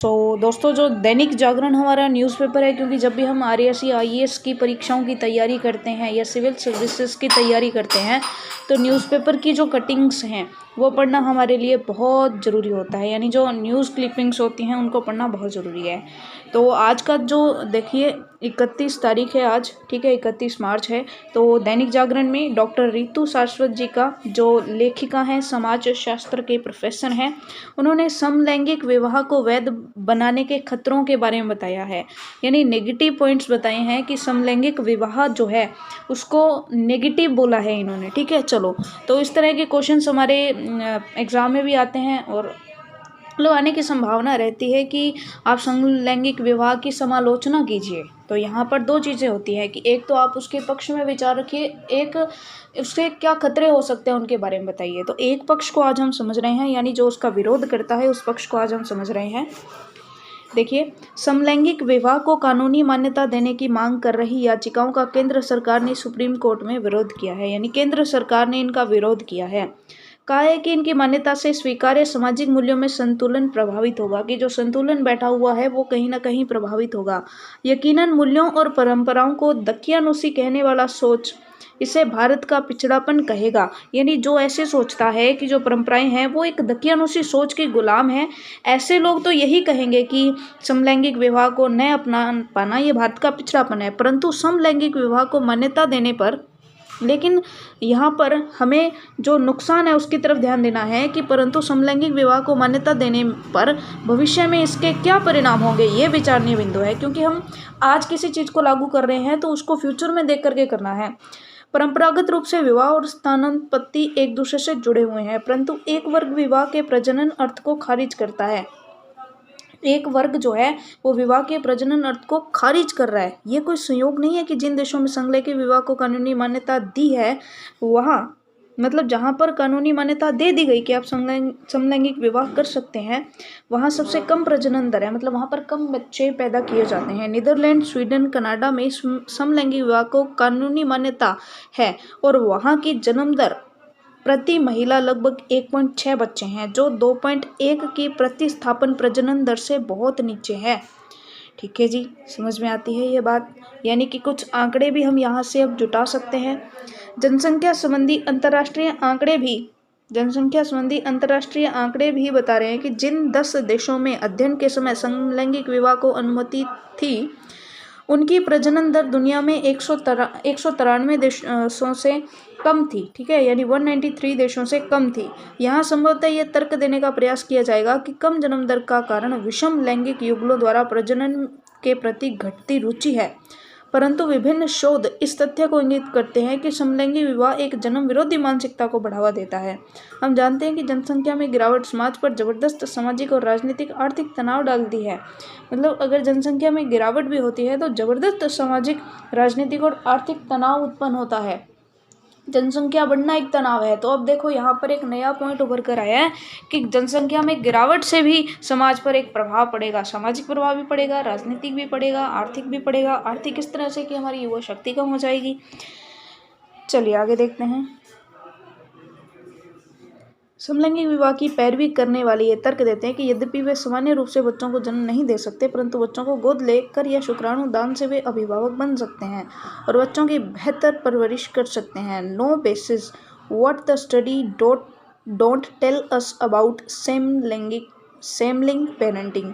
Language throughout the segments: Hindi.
दोस्तों, जो दैनिक जागरण हमारा न्यूज़पेपर है, क्योंकि जब भी हम आरएएस या आईएएस की परीक्षाओं की तैयारी करते हैं या सिविल सर्विसेज की तैयारी करते हैं, तो न्यूज़पेपर की जो कटिंग्स हैं वो पढ़ना हमारे लिए बहुत ज़रूरी होता है। यानी जो न्यूज़ क्लिपिंग्स होती हैं उनको पढ़ना बहुत ज़रूरी है। तो आज का जो देखिए 31 तारीख है आज, ठीक है, 31 मार्च है। तो दैनिक जागरण में डॉक्टर रितु सारस्वत जी का, जो लेखिका हैं, समाज शास्त्र के प्रोफेसर हैं, उन्होंने समलैंगिक विवाह को वैध बनाने के खतरों के बारे में बताया है। यानी नेगेटिव पॉइंट्स बताए हैं कि समलैंगिक विवाह जो है उसको नेगेटिव बोला है इन्होंने, ठीक है। चलो, तो इस तरह के क्वेश्चंस हमारे एग्ज़ाम में भी आते हैं और मतलब आने की संभावना रहती है कि आप समलैंगिक विवाह की समालोचना कीजिए। तो यहाँ पर दो चीज़ें होती हैं कि एक तो आप उसके पक्ष में विचार रखिए, एक उससे क्या खतरे हो सकते हैं उनके बारे में बताइए। तो एक पक्ष को आज हम समझ रहे हैं, यानी जो उसका विरोध करता है उस पक्ष को आज हम समझ रहे हैं। देखिए, समलैंगिक विवाह को कानूनी मान्यता देने की मांग कर रही याचिकाओं का केंद्र सरकार ने सुप्रीम कोर्ट में विरोध किया है। यानी केंद्र सरकार ने इनका विरोध किया है। कहा है कि इनकी मान्यता से स्वीकार्य सामाजिक मूल्यों में संतुलन प्रभावित होगा, कि जो संतुलन बैठा हुआ है वो कहीं ना कहीं प्रभावित होगा। यकीनन मूल्यों और परंपराओं को दकियानुसी कहने वाला सोच इसे भारत का पिछड़ापन कहेगा। यानी जो ऐसे सोचता है कि जो परंपराएं हैं वो एक दकियानुसी सोच के गुलाम है, ऐसे लोग तो यही कहेंगे कि समलैंगिक विवाह को न अपना पाना ये भारत का पिछड़ापन है। परंतु समलैंगिक विवाह को मान्यता देने पर, लेकिन यहाँ पर हमें जो नुकसान है उसकी तरफ ध्यान देना है कि परंतु समलैंगिक विवाह को मान्यता देने पर भविष्य में इसके क्या परिणाम होंगे, ये विचारणीय बिंदु है। क्योंकि हम आज किसी चीज़ को लागू कर रहे हैं तो उसको फ्यूचर में देख करके करना है। परंपरागत रूप से विवाह और स्थानापत्ति एक दूसरे से जुड़े हुए हैं, परंतु एक वर्ग विवाह के प्रजनन अर्थ को खारिज करता है। एक वर्ग जो है वो विवाह के प्रजनन अर्थ को खारिज कर रहा है। ये कोई संयोग नहीं है कि जिन देशों में समलैंगिक विवाह को कानूनी मान्यता दी है, वहाँ मतलब जहाँ पर कानूनी मान्यता दे दी गई कि आप समलैंगिक विवाह कर सकते हैं, वहाँ सबसे कम प्रजनन दर है, मतलब वहाँ पर कम बच्चे पैदा किए जाते हैं। नीदरलैंड, स्वीडन, कनाडा में समलैंगिक विवाह को कानूनी मान्यता है और वहाँ की जन्म दर प्रति महिला लगभग 1.6 बच्चे हैं, जो 2.1 की प्रतिस्थापन प्रजनन दर से बहुत नीचे है। ठीक है जी, समझ में आती है ये बात। यानी कि कुछ आंकड़े भी हम यहाँ से अब जुटा सकते हैं। जनसंख्या संबंधी अंतर्राष्ट्रीय आंकड़े भी बता रहे हैं कि जिन 10 देशों में अध्ययन के समय समलैंगिक विवाह को अनुमति थी, उनकी प्रजनन दर दुनिया में 193 देशों से कम थी, ठीक है, यानी 193 देशों से कम थी। यहाँ संभवतः यह तर्क देने का प्रयास किया जाएगा कि कम जन्म दर का कारण विषम लैंगिक युगलों द्वारा प्रजनन के प्रति घटती रुचि है। परंतु विभिन्न शोध इस तथ्य को इंगित करते हैं कि समलैंगिक विवाह एक जन्म विरोधी मानसिकता को बढ़ावा देता है। हम जानते हैं कि जनसंख्या में गिरावट समाज पर जबरदस्त सामाजिक और राजनीतिक आर्थिक तनाव डालती है। मतलब अगर जनसंख्या में गिरावट भी होती है तो जबरदस्त सामाजिक, राजनीतिक और आर्थिक तनाव उत्पन्न होता है। जनसंख्या बढ़ना एक तनाव है। तो अब देखो यहाँ पर एक नया पॉइंट उभर कर आया है कि जनसंख्या में गिरावट से भी समाज पर एक प्रभाव पड़ेगा, सामाजिक प्रभाव भी पड़ेगा, राजनीतिक भी पड़ेगा, आर्थिक भी पड़ेगा। आर्थिक इस तरह से कि हमारी युवा शक्ति कम हो जाएगी। चलिए आगे देखते हैं। समलैंगिक विवाह की पैरवी करने वाले ये तर्क देते हैं कि यद्यपि वे सामान्य रूप से बच्चों को जन्म नहीं दे सकते, परंतु बच्चों को गोद लेकर या शुक्राणु दान से वे अभिभावक बन सकते हैं और बच्चों की बेहतर परवरिश कर सकते हैं। No basis what the study don't tell us about sampling parenting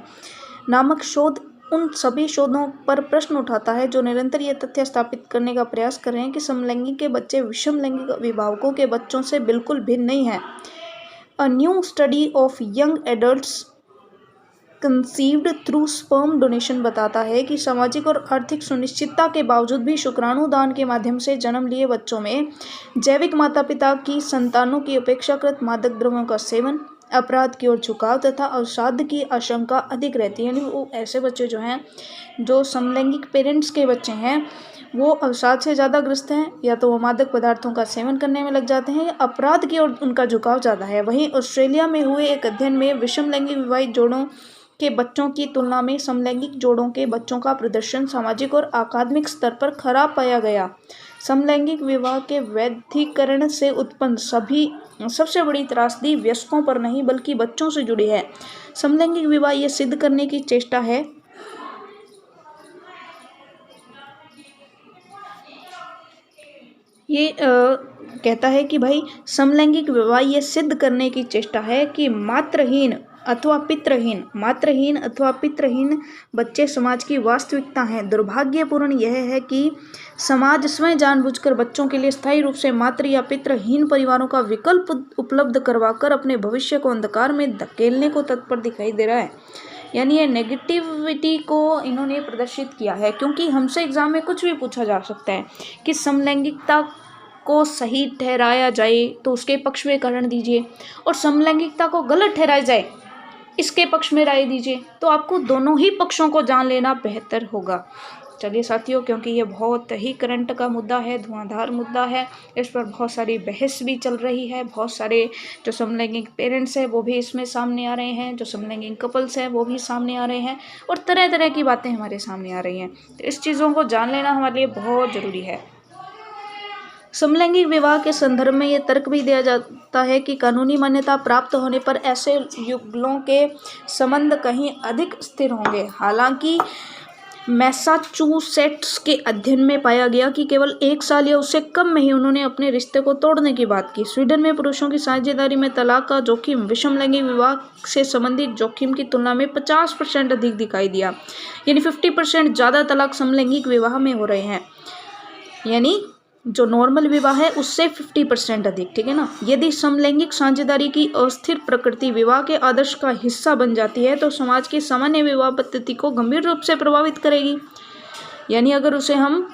नामक शोध उन सभी शोधों पर प्रश्न उठाता है जो निरंतर ये तथ्य स्थापित करने का प्रयास कर रहे हैं कि समलैंगिक के बच्चे विषम लैंगिक अभिभावकों के बच्चों से बिल्कुल भिन्न नहीं हैं। A new study of young adults conceived through sperm donation बताता है कि सामाजिक और आर्थिक सुनिश्चितता के बावजूद भी शुक्राणु दान के माध्यम से जन्म लिए बच्चों में जैविक माता पिता की संतानों की अपेक्षाकृत मादक द्रव्यों का सेवन, अपराध की ओर झुकाव तथा अवसाद की आशंका अधिक रहती है। यानी वो ऐसे बच्चे जो हैं, जो समलैंगिक पेरेंट्स के बच्चे हैं, वो अवसाद से ज़्यादा ग्रस्त हैं, या तो वो मादक पदार्थों का सेवन करने में लग जाते हैं, या अपराध की ओर उनका झुकाव ज़्यादा है। वहीं ऑस्ट्रेलिया में हुए एक अध्ययन में विषम लैंगिक विवाहित जोड़ों के बच्चों की तुलना में समलैंगिक जोड़ों के बच्चों का प्रदर्शन सामाजिक और अकादमिक स्तर पर खराब पाया गया। समलैंगिक विवाह के वैधीकरण से उत्पन्न सबसे बड़ी त्रासदी वयस्कों पर नहीं बल्कि बच्चों से जुड़ी है। समलैंगिक विवाह यह सिद्ध करने की चेष्टा है कहता है कि भाई समलैंगिक विवाह ये सिद्ध करने की चेष्टा है कि मातृहीन अथवा पितृहीन बच्चे समाज की वास्तविकता हैं। दुर्भाग्यपूर्ण यह है कि समाज स्वयं जानबूझकर बच्चों के लिए स्थायी रूप से मातृ या पितृहीन परिवारों का विकल्प उपलब्ध करवाकर अपने भविष्य को अंधकार में धकेलने को तत्पर दिखाई दे रहा है। यानी ये नेगेटिविटी को इन्होंने प्रदर्शित किया है, क्योंकि हमसे एग्जाम में कुछ भी पूछा जा सकता है कि समलैंगिकता को सही ठहराया जाए तो उसके पक्ष में कारण दीजिए, और समलैंगिकता को गलत ठहराया जाए इसके पक्ष में राय दीजिए। तो आपको दोनों ही पक्षों को जान लेना बेहतर होगा। चलिए साथियों, क्योंकि ये बहुत ही करंट का मुद्दा है, धुआंधार मुद्दा है, इस पर बहुत सारी बहस भी चल रही है। बहुत सारे जो समलैंगिक पेरेंट्स हैं वो भी इसमें सामने आ रहे हैं, जो समलैंगिक कपल्स हैं वो भी सामने आ रहे हैं, और तरह तरह की बातें हमारे सामने आ रही हैं। तो इस चीज़ों को जान लेना हमारे लिए बहुत ज़रूरी है। समलैंगिक विवाह के संदर्भ में ये तर्क भी दिया जाता है कि कानूनी मान्यता प्राप्त होने पर ऐसे युगलों के संबंध कहीं अधिक स्थिर होंगे। हालांकि मैसाचुसेट्स के अध्ययन में पाया गया कि केवल 1 साल या उससे कम में ही उन्होंने अपने रिश्ते को तोड़ने की बात की। स्वीडन में पुरुषों की साझेदारी में तलाक का जोखिम विषम लैंगिक विवाह से संबंधित जोखिम की तुलना में 50% अधिक दिखाई दिया। यानी 50% ज़्यादा तलाक समलैंगिक विवाह में हो रहे हैं, यानी जो नॉर्मल विवाह है उससे 50% अधिक, ठीक है ना। यदि समलैंगिक साझेदारी की अस्थिर प्रकृति विवाह के आदर्श का हिस्सा बन जाती है तो समाज की सामान्य विवाह पद्धति को गंभीर रूप से प्रभावित करेगी। यानी अगर उसे हम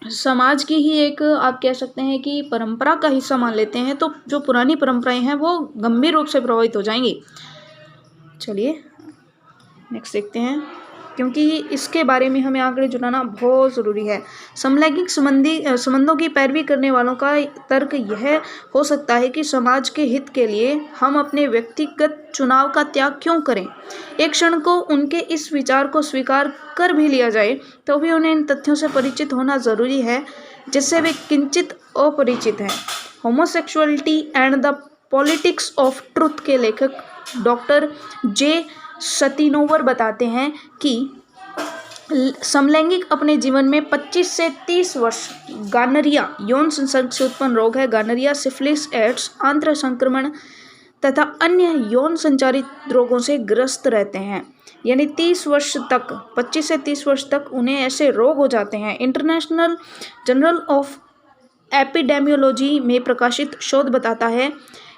समाज की ही एक, आप कह सकते हैं कि परंपरा का हिस्सा मान लेते हैं, तो जो पुरानी परंपराएं हैं वो गंभीर रूप से प्रभावित हो जाएंगी। चलिए नेक्स्ट देखते हैं, क्योंकि इसके बारे में हमें आंकड़े जुटाना बहुत ज़रूरी है। समलैंगिक संबंधों की पैरवी करने वालों का तर्क यह हो सकता है कि समाज के हित के लिए हम अपने व्यक्तिगत चुनाव का त्याग क्यों करें। एक क्षण को उनके इस विचार को स्वीकार कर भी लिया जाए तो भी उन्हें इन तथ्यों से परिचित होना ज़रूरी है जिससे वे किंचित अपरिचित हैं। Homosexuality and the politics of truth के लेखक डॉक्टर जे सतीनोवर बताते हैं कि समलैंगिक अपने जीवन में 25 से 30 वर्ष गानरिया यौन संसर्ग से उत्पन्न रोग है, गानरिया, सिफिलिस, एड्स, आंत्र संक्रमण तथा अन्य यौन संचारित रोगों से ग्रस्त रहते हैं। यानी 30 वर्ष तक, 25 से 30 वर्ष तक उन्हें ऐसे रोग हो जाते हैं। इंटरनेशनल जर्नल ऑफ एपिडेमियोलॉजी में प्रकाशित शोध बताता है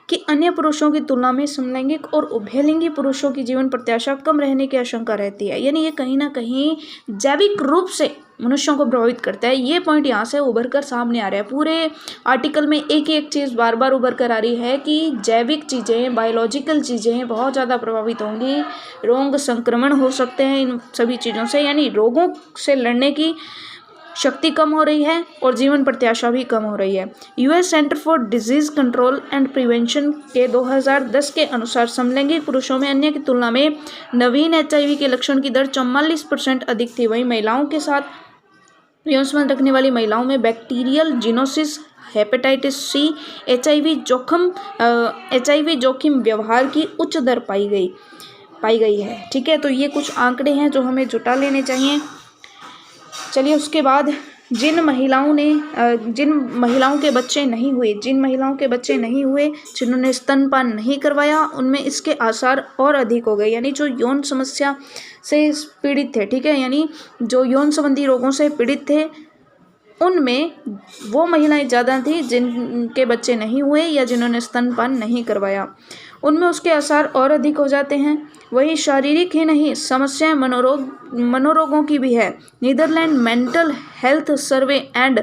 कि अन्य पुरुषों की तुलना में समलैंगिक और उभयलिंगी पुरुषों की जीवन प्रत्याशा कम रहने की आशंका रहती है। यानी ये कहीं ना कहीं जैविक रूप से मनुष्यों को प्रभावित करता है। ये पॉइंट यहाँ से उभर कर सामने आ रहा है। पूरे आर्टिकल में एक ही एक चीज़ बार बार उभर कर आ रही है कि जैविक चीज़ें, बायोलॉजिकल चीज़ें बहुत ज़्यादा प्रभावित होंगी, रोग संक्रमण हो सकते हैं इन सभी चीज़ों से, यानी रोगों से लड़ने की शक्ति कम हो रही है और जीवन प्रत्याशा भी कम हो रही है। US centre for disease control and prevention के 2010 के अनुसार समलैंगिक पुरुषों में अन्य की तुलना में नवीन एचआईवी के लक्षण की दर 44% अधिक थी। वहीं महिलाओं के साथ यौन संबंध रखने वाली महिलाओं में बैक्टीरियल जिनोसिस, हेपेटाइटिस सी, एचआईवी जोखिम व्यवहार की उच्च दर पाई गई है। ठीक है, तो ये कुछ आंकड़े हैं जो हमें जुटा लेने चाहिए। चलिए उसके बाद जिन महिलाओं के बच्चे नहीं हुए, जिन्होंने स्तनपान नहीं करवाया, उनमें इसके आसार और अधिक हो गए। यानी जो यौन समस्या से पीड़ित थे, ठीक है, यानी जो यौन संबंधी रोगों से पीड़ित थे, उनमें वो महिलाएं ज़्यादा थी जिनके बच्चे नहीं हुए या जिन्होंने स्तनपान नहीं करवाया, उनमें उसके आसार और अधिक हो जाते हैं। वही शारीरिक ही नहीं, समस्याएं मनोरोगों की भी है। Netherland mental health survey and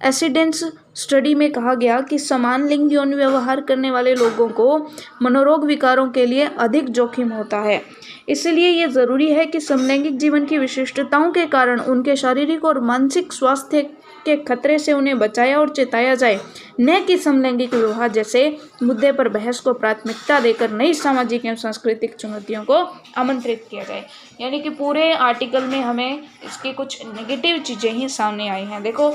incidence study में कहा गया कि समान लिंग यौन व्यवहार करने वाले लोगों को मनोरोग विकारों के लिए अधिक जोखिम होता है। इसलिए ये ज़रूरी है कि समलैंगिक जीवन की विशिष्टताओं के कारण उनके शारीरिक और मानसिक स्वास्थ्य के खतरे से उन्हें बचाया और चेताया जाए, न कि समलैंगिक विवाह जैसे मुद्दे पर बहस को प्राथमिकता देकर नई सामाजिक एवं सांस्कृतिक चुनौतियों को आमंत्रित किया जाए। यानी कि पूरे आर्टिकल में हमें इसकी कुछ नेगेटिव चीज़ें ही सामने आई हैं। देखो,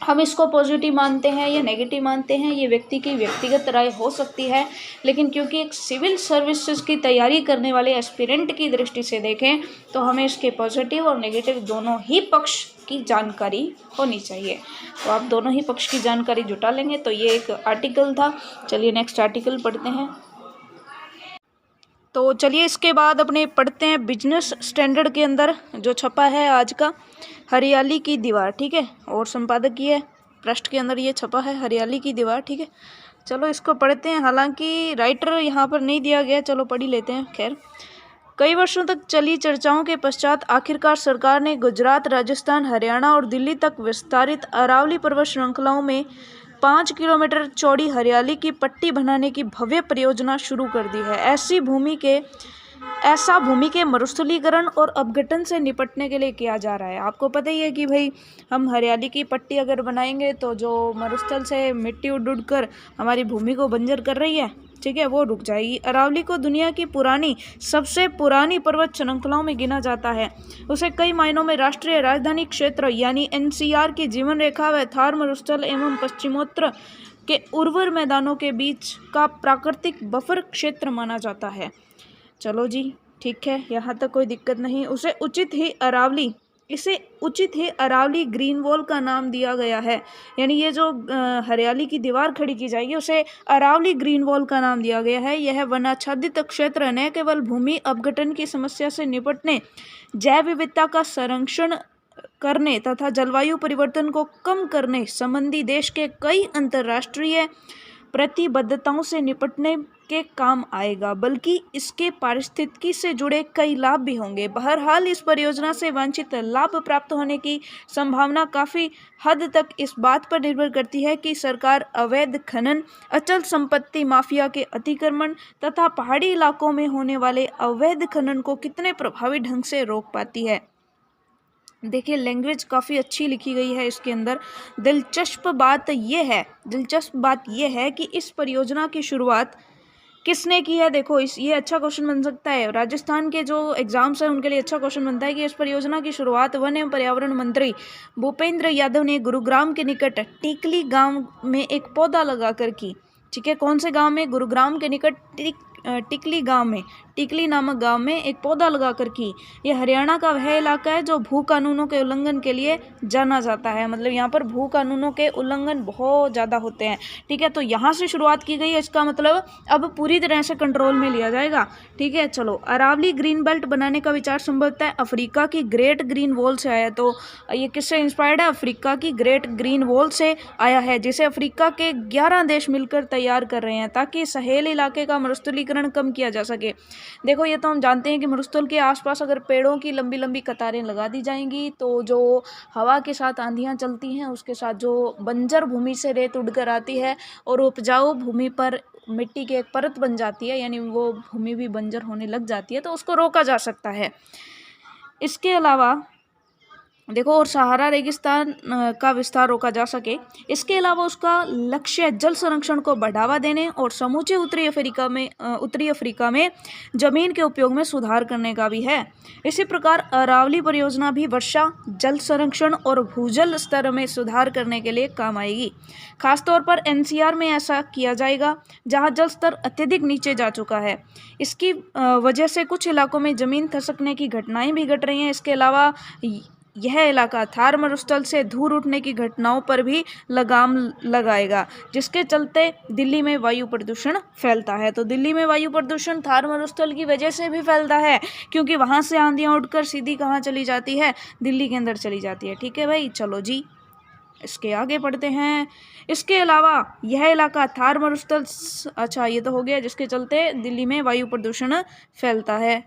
हम इसको पॉजिटिव मानते हैं या नेगेटिव मानते हैं, ये व्यक्ति की व्यक्तिगत राय हो सकती है, लेकिन क्योंकि एक सिविल सर्विसेज की तैयारी करने वाले एस्पिरेंट की दृष्टि से देखें तो हमें इसके पॉजिटिव और नेगेटिव दोनों ही पक्ष की जानकारी होनी चाहिए। तो आप दोनों ही पक्ष की जानकारी जुटा लेंगे। तो ये एक आर्टिकल था। चलिए नेक्स्ट आर्टिकल पढ़ते हैं। तो चलिए इसके बाद अपने पढ़ते हैं बिजनेस स्टैंडर्ड के अंदर जो छपा है आज का, हरियाली की दीवार। ठीक है, और संपादकीय पृष्ठ के अंदर ये छपा है, हरियाली की दीवार। ठीक है, चलो इसको पढ़ते हैं। हालांकि राइटर यहाँ पर नहीं दिया गया, चलो पढ़ ही लेते हैं। खैर, कई वर्षों तक चली चर्चाओं के पश्चात आखिरकार सरकार ने गुजरात, राजस्थान, हरियाणा और दिल्ली तक विस्तारित अरावली पर्वत श्रृंखलाओं में 5 किलोमीटर चौड़ी हरियाली की पट्टी बनाने की भव्य परियोजना शुरू कर दी है। ऐसा भूमि के मरुस्थलीकरण और अपघटन से निपटने के लिए किया जा रहा है। आपको पता ही है कि भाई हम हरियाली की पट्टी अगर बनाएंगे तो जो मरुस्थल से मिट्टी उड़ कर हमारी भूमि को बंजर कर रही है, ठीक है, वो रुक जाएगी। अरावली को दुनिया की सबसे पुरानी पर्वत श्रृंखलाओं में गिना जाता है। उसे कई मायनों में राष्ट्रीय राजधानी क्षेत्र यानी एनसीआर की जीवन रेखा व थार मरुस्थल एवं पश्चिमोत्तर के उर्वर मैदानों के बीच का प्राकृतिक बफर क्षेत्र माना जाता है। चलो जी, ठीक है, यहाँ तक कोई दिक्कत नहीं। इसे उचित ही अरावली ग्रीन वॉल का नाम दिया गया है। यानी ये जो हरियाली की दीवार खड़ी की जाएगी उसे अरावली ग्रीन वॉल का नाम दिया गया है। यह वनाच्छादित क्षेत्र न केवल भूमि अपघटन की समस्या से निपटने, जैव विविधता का संरक्षण करने तथा जलवायु परिवर्तन को कम करने संबंधी देश के कई अंतर्राष्ट्रीय प्रतिबद्धताओं से निपटने के काम आएगा, बल्कि इसके पारिस्थितिकी से जुड़े कई लाभ भी होंगे। बहरहाल इस परियोजना से वांछित लाभ प्राप्त होने की संभावना काफ़ी हद तक इस बात पर निर्भर करती है कि सरकार अवैध खनन, अचल संपत्ति माफिया के अतिक्रमण तथा पहाड़ी इलाकों में होने वाले अवैध खनन को कितने प्रभावी ढंग से रोक पाती है। देखिए, लैंग्वेज काफ़ी अच्छी लिखी गई है इसके अंदर। दिलचस्प बात यह है कि इस परियोजना की शुरुआत किसने की है। देखो, ये अच्छा क्वेश्चन बन सकता है। राजस्थान के जो एग्जाम्स हैं उनके लिए अच्छा क्वेश्चन बनता है कि इस परियोजना की शुरुआत वन एवं पर्यावरण मंत्री भूपेंद्र यादव ने गुरुग्राम के निकट टिकली गांव में एक पौधा लगाकर की। ठीक है, कौन से गांव में? गुरुग्राम के निकट टिकली गांव में, टिकली नामक गांव में एक पौधा लगाकर की। यह हरियाणा का वह इलाका है जो भू कानूनों के उल्लंघन के लिए जाना जाता है। मतलब यहाँ पर भू कानूनों के उल्लंघन बहुत ज़्यादा होते हैं। ठीक है, तो यहाँ से शुरुआत की गई है, इसका मतलब अब पूरी तरह से कंट्रोल में लिया जाएगा। ठीक है, चलो, अरावली ग्रीन बेल्ट बनाने का विचार संभवतः अफ्रीका की ग्रेट ग्रीन वॉल से आया। तो ये किससे इंस्पायर्ड है? अफ्रीका की ग्रेट ग्रीन वॉल से आया है, जिसे अफ्रीका के 11 देश मिलकर तैयार कर रहे हैं ताकि सहेल इलाके का मरुस्थलीकरण कम किया जा सके। देखो, ये तो हम जानते हैं कि मरुस्थल के आसपास अगर पेड़ों की लंबी लंबी कतारें लगा दी जाएंगी तो जो हवा के साथ आंधियाँ चलती हैं उसके साथ जो बंजर भूमि से रेत उड़कर आती है और उपजाऊ भूमि पर मिट्टी की एक परत बन जाती है, यानी वो भूमि भी बंजर होने लग जाती है, तो उसको रोका जा सकता है। इसके अलावा देखो, और सहारा रेगिस्तान का विस्तार रोका जा सके। इसके अलावा उसका लक्ष्य जल संरक्षण को बढ़ावा देने और समूचे उत्तरी अफ्रीका में जमीन के उपयोग में सुधार करने का भी है। इसी प्रकार अरावली परियोजना भी वर्षा जल संरक्षण और भूजल स्तर में सुधार करने के लिए काम आएगी। खासतौर पर एनसीआर में ऐसा किया जाएगा जहां जल स्तर अत्यधिक नीचे जा चुका है। इसकी वजह से कुछ इलाकों में जमीन खसकने की घटनाएं भी घट रही हैं। इसके अलावा यह इलाका थार मरुस्थल से धूल उठने की घटनाओं पर भी लगाम लगाएगा, जिसके चलते दिल्ली में वायु प्रदूषण फैलता है। तो दिल्ली में वायु प्रदूषण थार मरुस्थल की वजह से भी फैलता है, क्योंकि वहाँ से आंधियाँ उठकर सीधी कहाँ चली जाती है? दिल्ली के अंदर चली जाती है। ठीक है भाई, चलो जी, इसके आगे पढ़ते हैं। इसके अलावा यह इलाका थार मरुस्थल, अच्छा ये तो हो गया, जिसके चलते दिल्ली में वायु प्रदूषण फैलता है।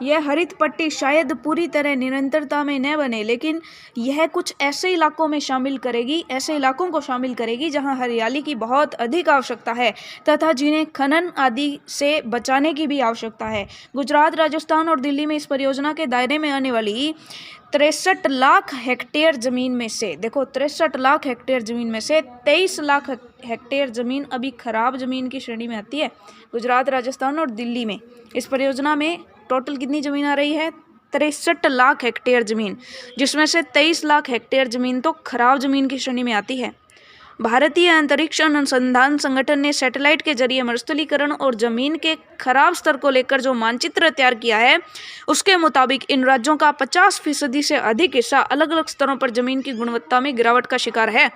यह हरित पट्टी शायद पूरी तरह निरंतरता में न बने, लेकिन यह कुछ ऐसे इलाकों में शामिल करेगी, ऐसे इलाकों को शामिल करेगी जहां हरियाली की बहुत अधिक आवश्यकता है तथा जिन्हें खनन आदि से बचाने की भी आवश्यकता है। गुजरात, राजस्थान और दिल्ली में इस परियोजना के दायरे में आने वाली 63 लाख हेक्टेयर जमीन में से, देखो 63 लाख हेक्टेयर जमीन में से 23 लाख हेक्टेयर जमीन अभी खराब जमीन की श्रेणी में आती है। गुजरात, राजस्थान और दिल्ली में इस परियोजना में टोटल कितनी ज़मीन आ रही है? 63 लाख हेक्टेयर ज़मीन, जिसमें से 23 लाख हेक्टेयर ज़मीन तो खराब ज़मीन की श्रेणी में आती है। भारतीय अंतरिक्ष अनुसंधान संगठन ने सैटेलाइट के जरिए मरुस्थलीकरण और जमीन के खराब स्तर को लेकर जो मानचित्र तैयार किया है, उसके मुताबिक इन राज्यों का 50% से अधिक हिस्सा अलग अलग स्तरों पर जमीन की गुणवत्ता में गिरावट का शिकार है।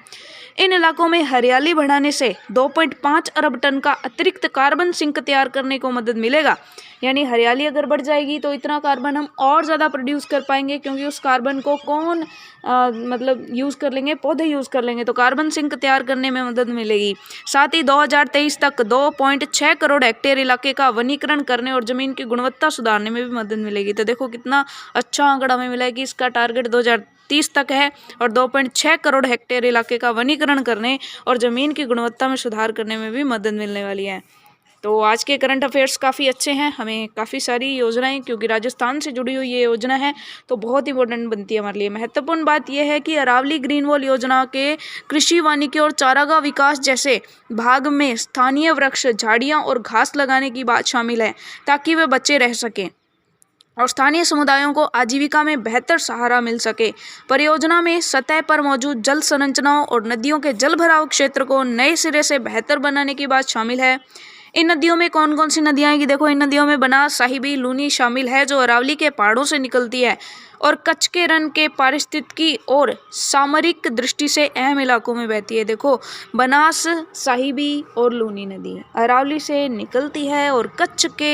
इन इलाकों में हरियाली बढ़ाने से 2.5 अरब टन का अतिरिक्त कार्बन सिंक तैयार करने को मदद मिलेगा। यानी हरियाली अगर बढ़ जाएगी तो इतना कार्बन हम और ज़्यादा प्रोड्यूस कर पाएंगे, क्योंकि उस कार्बन को कौन मतलब यूज़ कर लेंगे? पौधे यूज़ कर लेंगे, तो कार्बन सिंक तैयार करने में मदद मिलेगी। साथ ही 2023 तक 2.6 करोड़ हेक्टेयर इलाके का वनीकरण करने और ज़मीन की गुणवत्ता सुधारने में भी मदद मिलेगी। तो देखो कितना अच्छा आंकड़ा हमें मिला है कि इसका टारगेट 2030 तक है और 2.6 करोड़ हेक्टेयर इलाके का वनीकरण करने और ज़मीन की गुणवत्ता में सुधार करने में भी मदद मिलने वाली है। तो आज के करंट अफेयर्स काफ़ी अच्छे हैं, हमें काफ़ी सारी योजनाएं, क्योंकि राजस्थान से जुड़ी हुई ये योजना है तो बहुत इंपॉर्टेंट बनती है हमारे लिए। महत्वपूर्ण बात यह है कि अरावली ग्रीन वॉल योजना के कृषि, वानिकी और चारागाह विकास जैसे भाग में स्थानीय वृक्ष, झाड़ियाँ और घास लगाने की बात शामिल है, ताकि वे बचे रह सकें और स्थानीय समुदायों को आजीविका में बेहतर सहारा मिल सके। परियोजना में सतह पर मौजूद जल संरचनाओं और नदियों के जल भराव क्षेत्र को नए सिरे से बेहतर बनाने की बात शामिल है। इन नदियों में कौन कौन सी नदियाँ आएंगी? देखो इन नदियों में बनास, साहिबी, लूनी शामिल है, जो अरावली के पहाड़ों से निकलती है और कच्छ के रण के पारिस्थितिकी और सामरिक दृष्टि से अहम इलाकों में बहती है। देखो बनास, साहिबी और लूनी नदी अरावली से निकलती है और कच्छ के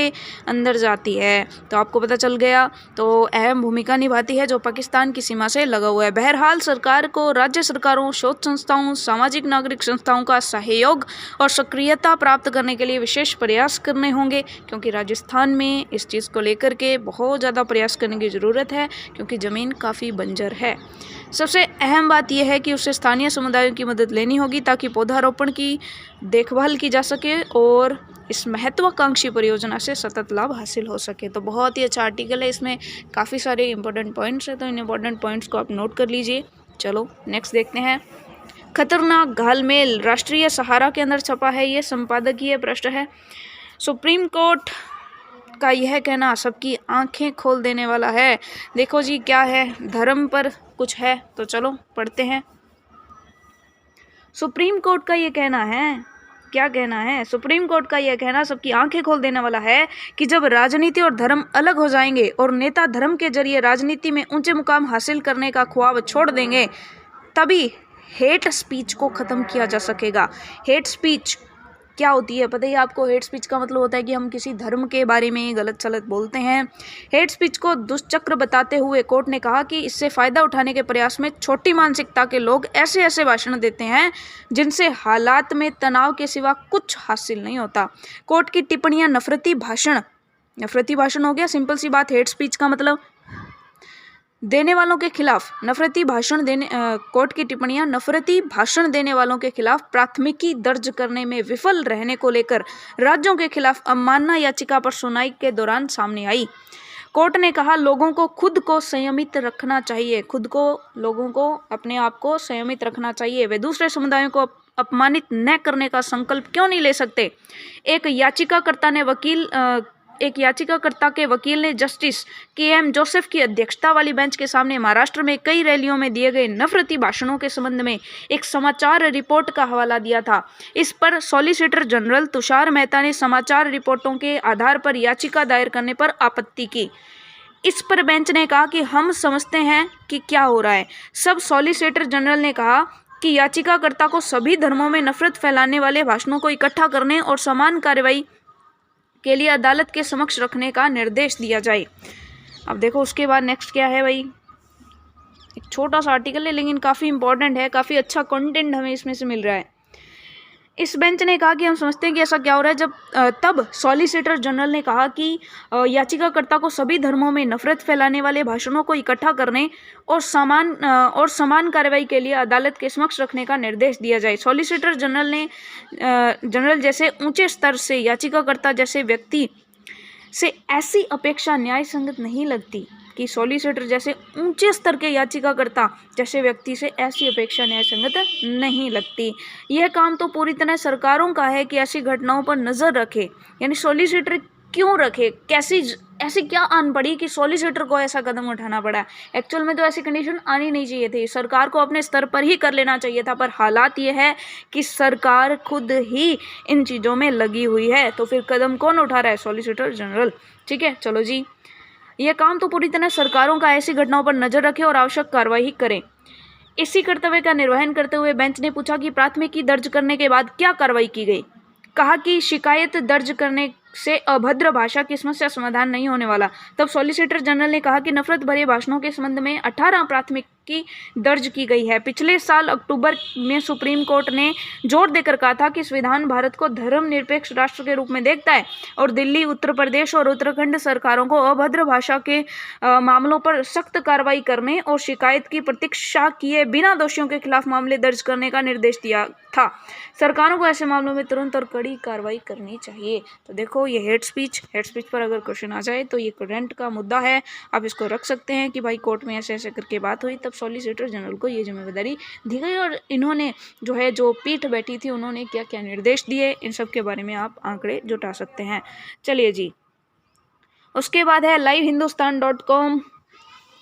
अंदर जाती है, तो आपको पता चल गया। तो अहम भूमिका निभाती है, जो पाकिस्तान की सीमा से लगा हुआ है। बहरहाल सरकार को राज्य सरकारों, शोध संस्थाओं, सामाजिक नागरिक संस्थाओं का सहयोग और सक्रियता प्राप्त करने के लिए विशेष प्रयास करने होंगे, क्योंकि राजस्थान में इस चीज़ को लेकर के बहुत ज़्यादा प्रयास करने की ज़रूरत है, क्योंकि ज़मीन काफ़ी बंजर है। सबसे अहम बात यह है कि उससे स्थानीय समुदायों की मदद लेनी होगी, ताकि पौधारोपण की देखभाल की जा सके और इस महत्वाकांक्षी परियोजना से सतत लाभ हासिल हो सके। तो बहुत ही अच्छा आर्टिकल है, इसमें काफ़ी सारे इंपॉर्टेंट पॉइंट्स हैं, तो इन इंपॉर्टेंट पॉइंट्स को आप नोट कर लीजिए। चलो नेक्स्ट देखते हैं। खतरनाक घालमेल राष्ट्रीय सहारा के अंदर छपा है, ये संपादकीय पृष्ठ है। सुप्रीम कोर्ट का यह कहना सबकी आंखें खोल देने वाला है। देखो जी क्या है, धर्म पर कुछ है, तो चलो पढ़ते हैं। सुप्रीम कोर्ट का ये कहना है, क्या कहना है? सुप्रीम कोर्ट का यह कहना सबकी आंखें खोल देने वाला है कि जब राजनीति और धर्म अलग हो जाएंगे और नेता धर्म के जरिए राजनीति में ऊंचे मुकाम हासिल करने का ख्वाब छोड़ देंगे, तभी हेट स्पीच को ख़त्म किया जा सकेगा। हेट स्पीच क्या होती है पता ही आपको? हेट स्पीच का मतलब होता है कि हम किसी धर्म के बारे में गलत सलत बोलते हैं। हेट स्पीच को दुष्चक्र बताते हुए कोर्ट ने कहा कि इससे फ़ायदा उठाने के प्रयास में छोटी मानसिकता के लोग ऐसे ऐसे भाषण देते हैं जिनसे हालात में तनाव के सिवा कुछ हासिल नहीं होता। कोर्ट की टिप्पणियां नफरती भाषण हो गया, सिंपल सी बात। हेट स्पीच का मतलब देने वालों के खिलाफ नफरती भाषण देने, कोर्ट की टिप्पणियां नफरती भाषण देने वालों के खिलाफ प्राथमिकी दर्ज करने में विफल रहने को लेकर राज्यों के खिलाफ अवमानना याचिका पर सुनवाई के दौरान सामने आई। कोर्ट ने कहा लोगों को खुद को संयमित रखना चाहिए, लोगों को अपने आप को संयमित रखना चाहिए। वे दूसरे समुदायों को अपमानित न करने का संकल्प क्यों नहीं ले सकते? एक याचिकाकर्ता के वकील ने जस्टिस के.एम. जोसेफ की अध्यक्षता वाली बेंच के सामने महाराष्ट्र में कई रैलियों में दिए गए नफरती भाषणों के संबंध में एक समाचार रिपोर्ट का हवाला दिया था। इस पर सॉलिसिटर जनरल तुषार मेहता ने समाचार रिपोर्टों के आधार पर याचिका दायर करने पर आपत्ति की। इस पर बेंच ने कहा कि हम समझते हैं कि क्या हो रहा है। सब सॉलिसिटर जनरल ने कहा कि याचिकाकर्ता को सभी धर्मों में नफरत फैलाने वाले भाषणों को इकट्ठा करने और समान कार्रवाई के लिए अदालत के समक्ष रखने का निर्देश दिया जाए। अब देखो उसके बाद नेक्स्ट क्या है भाई, एक छोटा सा आर्टिकल है लेकिन काफ़ी इंपॉर्टेंट है, काफ़ी अच्छा कंटेंट हमें इसमें से मिल रहा है। इस बेंच ने कहा कि हम समझते हैं कि ऐसा क्या हो रहा है जब तब सॉलिसिटर जनरल ने कहा कि याचिकाकर्ता को सभी धर्मों में नफरत फैलाने वाले भाषणों को इकट्ठा करने और समान कार्रवाई के लिए अदालत के समक्ष रखने का निर्देश दिया जाए। सॉलिसिटर जनरल जैसे ऊंचे स्तर से याचिकाकर्ता जैसे व्यक्ति से ऐसी अपेक्षा न्याय संगत नहीं लगती कि सॉलिसिटर जैसे ऊंचे स्तर के याचिकाकर्ता जैसे व्यक्ति से ऐसी अपेक्षा न्याय संगत नहीं लगती। यह काम तो पूरी तरह सरकारों का है कि ऐसी घटनाओं पर नजर रखे। यानी सॉलिसिटर क्यों रखे, ऐसी क्या आन पड़ी कि सॉलिसिटर को ऐसा कदम उठाना पड़ा। एक्चुअल में तो ऐसी कंडीशन आनी नहीं चाहिए थी, सरकार को अपने स्तर पर ही कर लेना चाहिए था, पर हालात ये है कि सरकार खुद ही इन चीज़ों में लगी हुई है, तो फिर कदम कौन उठा रहा है, सॉलिसिटर जनरल। ठीक है, चलो जी, यह काम तो पूरी तरह सरकारों का, ऐसी घटनाओं पर नजर रखे और आवश्यक कार्रवाई करें। इसी कर्तव्य का निर्वहन करते हुए बेंच ने पूछा कि प्राथमिकी दर्ज करने के बाद क्या कार्रवाई की गई। कहा कि शिकायत दर्ज करने से अभद्र भाषा की समस्या समाधान नहीं होने वाला। तब सॉलिसिटर जनरल ने कहा कि नफरत भरे भाषणों के संबंध में 18 प्राथमिकी दर्ज की गई है। पिछले साल अक्टूबर में सुप्रीम कोर्ट ने जोर देकर कहा था कि संविधान भारत को धर्मनिरपेक्ष राष्ट्र के रूप में देखता है और दिल्ली, उत्तर प्रदेश और उत्तराखंड सरकारों को अभद्र भाषा के मामलों पर सख्त कार्रवाई करने और शिकायत की प्रतीक्षा किए बिना दोषियों के खिलाफ मामले दर्ज करने का निर्देश दिया था। सरकारों को ऐसे मामलों में तुरंत और कड़ी कार्रवाई करनी चाहिए। तो देखो, ये हेड स्पीच पर अगर क्वेश्चन आ जाए तो ये करंट का मुद्दा है, आप इसको रख सकते हैं कि भाई कोर्ट में ऐसे ऐसे करके बात हुई, तब सॉलिसिटर जनरल को ये जिम्मेदारी दी गई और इन्होंने जो पीठ बैठी थी उन्होंने क्या क्या निर्देश दिए, इन सब के बारे में आप आंकड़े जुटा सकते हैं। चलिए जी, उसके बाद है livehindustanCom,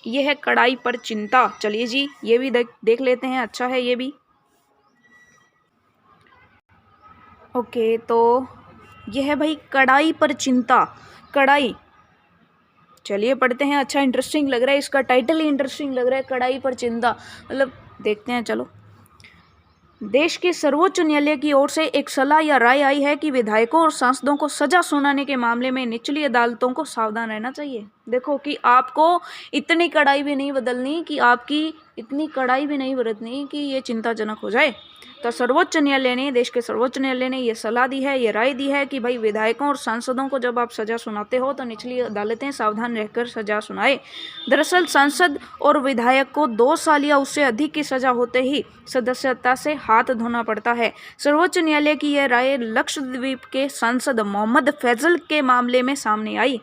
ये है कड़ाई पर चिंता। चलिए जी, ये भी देख लेते हैं, अच्छा है ये भी। ओके, तो ये है भाई कड़ाई पर चिंता, कड़ाई। चलिए पढ़ते हैं, अच्छा इंटरेस्टिंग लग रहा है, इसका टाइटल ही इंटरेस्टिंग लग रहा है, कड़ाई पर चिंता। मतलब देखते हैं, चलो। देश के सर्वोच्च न्यायालय की ओर से एक सलाह या राय आई है कि विधायकों और सांसदों को सजा सुनाने के मामले में निचली अदालतों को सावधान रहना चाहिए। देखो कि आपको इतनी कड़ाई भी नहीं बदलनी, कि आपकी इतनी कड़ाई भी नहीं बरतनी कि ये चिंताजनक हो जाए। तो देश के सर्वोच्च न्यायालय ने ये सलाह दी है, ये राय दी है कि भाई विधायकों और सांसदों को जब आप सजा सुनाते हो तो निचली अदालतें सावधान रहकर सजा सुनाए। दरअसल सांसद और विधायक को 2 साल या उससे अधिक की सजा होते ही सदस्यता से हाथ धोना पड़ता है। सर्वोच्च न्यायालय की यह राय लक्षद्वीप के सांसद मोहम्मद फैजल के मामले में सामने आई।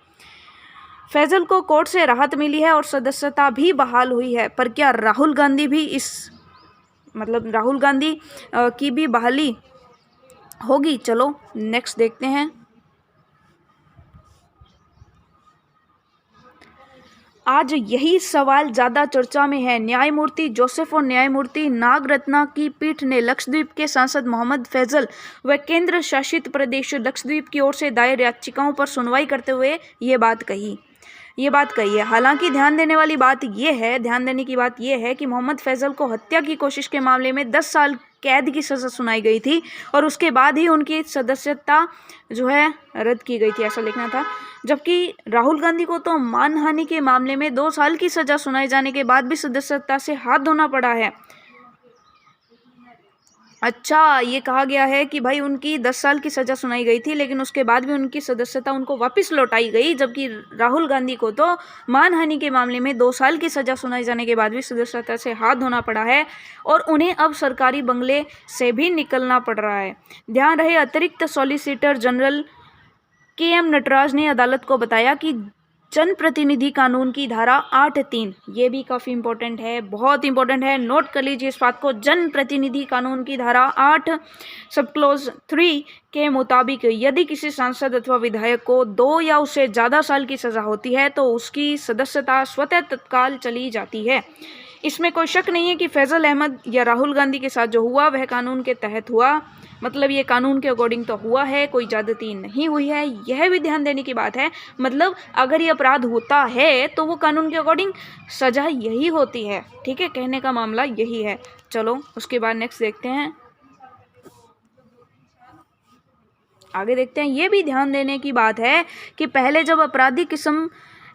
फैजल को कोर्ट से राहत मिली है और सदस्यता भी बहाल हुई है, पर क्या राहुल गांधी की भी बहाली होगी? चलो नेक्स्ट देखते हैं। आज यही सवाल ज्यादा चर्चा में है। न्यायमूर्ति जोसेफ और न्यायमूर्ति नागरत्ना की पीठ ने लक्षद्वीप के सांसद मोहम्मद फैजल व केंद्र शासित प्रदेश लक्षद्वीप की ओर से दायर याचिकाओं पर सुनवाई करते हुए ये बात कही है। हालांकि ध्यान देने की बात यह है कि मोहम्मद फैजल को हत्या की कोशिश के मामले में 10 साल कैद की सजा सुनाई गई थी और उसके बाद ही उनकी सदस्यता रद्द की गई थी, ऐसा लिखना था। जबकि राहुल गांधी को तो मानहानि के मामले में 2 साल की सजा सुनाए जाने के बाद भी सदस्यता से हाथ धोना पड़ा है। अच्छा, ये कहा गया है कि भाई उनकी 10 साल की सजा सुनाई गई थी लेकिन उसके बाद भी उनकी सदस्यता उनको वापस लौटाई गई, जबकि राहुल गांधी को तो मानहानि के मामले में 2 साल की सजा सुनाई जाने के बाद भी सदस्यता से हाथ धोना पड़ा है और उन्हें अब सरकारी बंगले से भी निकलना पड़ रहा है। ध्यान रहे, अतिरिक्त सॉलिसिटर जनरल KM नटराज ने अदालत को बताया कि जनप्रतिनिधि कानून की धारा 8(3), ये भी काफ़ी इंपॉर्टेंट है, बहुत इंपॉर्टेंट है, नोट कर लीजिए इस बात को। जनप्रतिनिधि कानून की धारा 8 सब क्लोज 3 के मुताबिक यदि किसी सांसद अथवा विधायक को 2 या उससे ज़्यादा साल की सज़ा होती है तो उसकी सदस्यता स्वतः तत्काल चली जाती है। इसमें कोई शक नहीं है कि फैजल अहमद या राहुल गांधी के साथ जो हुआ वह कानून के तहत हुआ, मतलब ये कानून के अकॉर्डिंग तो हुआ है, कोई ज्यादती नहीं हुई है। यह भी ध्यान देने की बात है, मतलब अगर ये अपराध होता है तो वो कानून के अकॉर्डिंग सजा यही होती है। ठीक है, कहने का मामला यही है। चलो उसके बाद नेक्स्ट देखते हैं, आगे देखते हैं। ये भी ध्यान देने की बात है कि पहले जब आपराधिक किस्म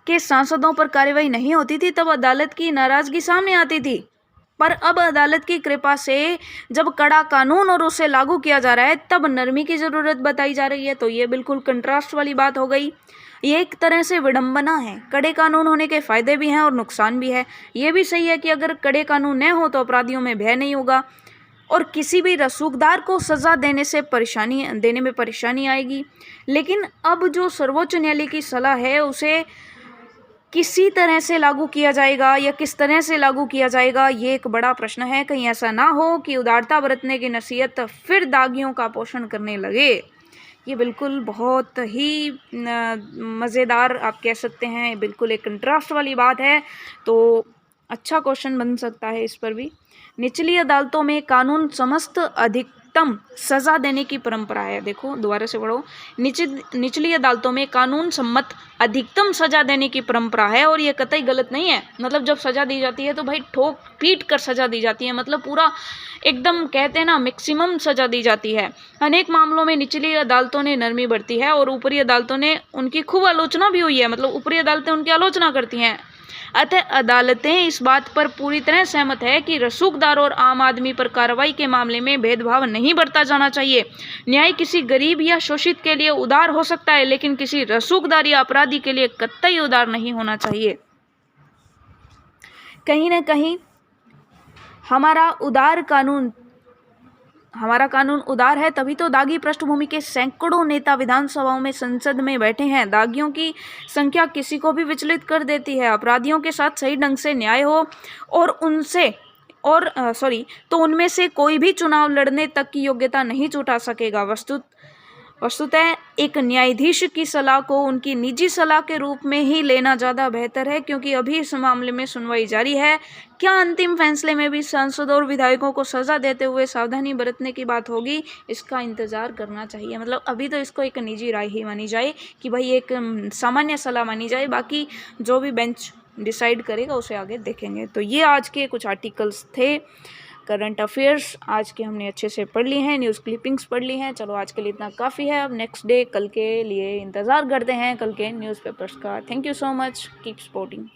के सांसदों पर कार्रवाई नहीं होती थी तब अदालत की नाराजगी सामने आती थी। पर अब अदालत की कृपा से जब कड़ा कानून और उसे लागू किया जा रहा है तब नरमी की ज़रूरत बताई जा रही है। तो ये बिल्कुल कंट्रास्ट वाली बात हो गई। ये एक तरह से विडंबना है। कड़े कानून होने के फ़ायदे भी हैं और नुकसान भी है। ये भी सही है कि अगर कड़े कानून न हो तो अपराधियों में भय नहीं होगा और किसी भी रसूखदार को सज़ा देने में परेशानी आएगी। लेकिन अब जो सर्वोच्च न्यायालय की सलाह है उसे किसी तरह से लागू किया जाएगा या किस तरह से लागू किया जाएगा, ये एक बड़ा प्रश्न है। कहीं ऐसा ना हो कि उदारता बरतने की नसीहत फिर दागियों का पोषण करने लगे। ये बिल्कुल बहुत ही मज़ेदार आप कह सकते हैं, बिल्कुल एक कंट्रास्ट वाली बात है। तो अच्छा क्वेश्चन बन सकता है इस पर भी। निचली अदालतों में कानून समस्त अधिकतम सज़ा देने की परंपरा है। देखो दोबारा से पढ़ो, निचली अदालतों में कानून सम्मत अधिकतम सज़ा देने की परंपरा है और ये कतई गलत नहीं है। मतलब जब सज़ा दी जाती है तो भाई ठोक पीट कर सज़ा दी जाती है, मतलब पूरा एकदम कहते हैं ना मैक्सिमम सज़ा दी जाती है। अनेक मामलों में निचली अदालतों ने नरमी बरती है और ऊपरी अदालतों ने उनकी खूब आलोचना भी हुई है। मतलब ऊपरी अदालतें उनकी आलोचना करती हैं। अतः अदालतें इस बात पर पूरी तरह सहमत है कि रसूखदार और आम आदमी पर कार्रवाई के मामले में भेदभाव नहीं बरता जाना चाहिए। न्याय किसी गरीब या शोषित के लिए उदार हो सकता है, लेकिन किसी रसूखदार या अपराधी के लिए कतई उदार नहीं होना चाहिए। कहीं ना कहीं हमारा कानून उदार है, तभी तो दागी पृष्ठभूमि के सैकड़ों नेता विधानसभाओं में संसद में बैठे हैं। दागियों की संख्या किसी को भी विचलित कर देती है। अपराधियों के साथ सही ढंग से न्याय हो और उनमें से कोई भी चुनाव लड़ने तक की योग्यता नहीं जुटा सकेगा। वस्तुतः एक न्यायाधीश की सलाह को उनकी निजी सलाह के रूप में ही लेना ज़्यादा बेहतर है, क्योंकि अभी इस मामले में सुनवाई जारी है। क्या अंतिम फैसले में भी सांसदों और विधायकों को सज़ा देते हुए सावधानी बरतने की बात होगी, इसका इंतज़ार करना चाहिए। मतलब अभी तो इसको एक निजी राय ही मानी जाए कि भाई एक सामान्य सलाह मानी जाए, बाकी जो भी बेंच डिसाइड करेगा उसे आगे देखेंगे। तो ये आज के कुछ आर्टिकल्स थे, करंट अफेयर्स आज के हमने अच्छे से पढ़ ली हैं, न्यूज़ क्लिपिंग्स पढ़ ली हैं। चलो आज के लिए इतना काफ़ी है। अब नेक्स्ट डे कल के लिए इंतज़ार करते हैं, कल के न्यूज़पेपर्स का। Thank you so much, keep supporting.